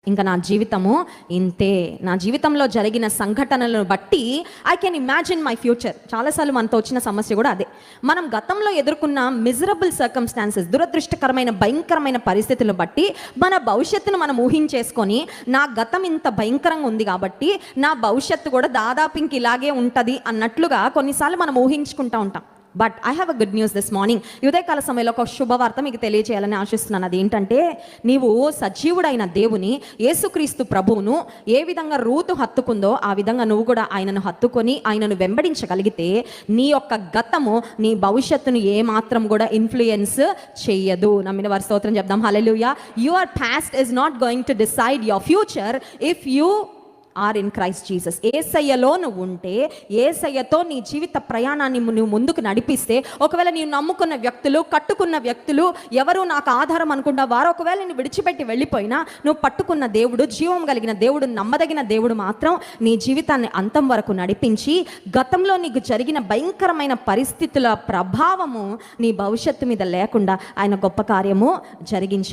ఇంకా నా జీవితము ఇంతే. నా జీవితంలో జరిగిన సంఘటనలను బట్టి I can imagine my future. చాలాసార్లు మనతో వచ్చిన సమస్య కూడా అదే. మనం గతంలో ఎదుర్కొన్న మిజరబుల్ సర్కమ్స్టాన్సెస్, దురదృష్టకరమైన భయంకరమైన పరిస్థితులను బట్టి మన భవిష్యత్తును మనం ఊహించేసుకొని, నా గతం ఇంత భయంకరంగా ఉంది కాబట్టి నా భవిష్యత్తు కూడా దాదాపు ఇంక ఇలాగే ఉంటుంది అన్నట్లుగా కొన్నిసార్లు మనం ఊహించుకుంటూ ఉంటాం. But I have a good news this morning. ఉదయకాల సమయంలో ఒక శుభవార్త మీకు తెలియజేయాలని ఆశిస్తున్నాను. అది ఏంటంటే, నీవు సజీవుడైన దేవుని, యేసుక్రీస్తు ప్రభువును ఏ విధంగా రూతు హత్తుకుందో ఆ విధంగా నువ్వు కూడా ఆయనను హత్తుకొని ఆయనను వెంబడించగలిగితే నీ యొక్క గతము నీ భవిష్యత్తును ఏమాత్రం కూడా ఇన్ఫ్లుయెన్స్ చెయ్యదు. నమ్మిన వారి స్తోత్రం చెప్దాం. హల్లెలూయా. Your past is not going to decide your future if you are in Christ Jesus. ఏసయ్యలో నువ్వు ఉంటే, ఏసయ్యతో నీ జీవిత ప్రయాణాన్ని నువ్వు ముందుకు నడిపిస్తే, ఒకవేళ నీవు నమ్ముకున్న వ్యక్తులు, కట్టుకున్న వ్యక్తులు ఎవరు నాకు ఆధారం అనుకుంటా వారు ఒకవేళ నువ్వు విడిచిపెట్టి వెళ్ళిపోయినా, నువ్వు పట్టుకున్న దేవుడు, జీవం కలిగిన దేవుడు, నమ్మదగిన దేవుడు మాత్రం నీ జీవితాన్ని అంతం వరకు నడిపించి, గతంలో నీకు జరిగిన భయంకరమైన పరిస్థితుల ప్రభావము నీ భవిష్యత్తు మీద లేకుండా ఆయన గొప్ప కార్యము జరిగించారు.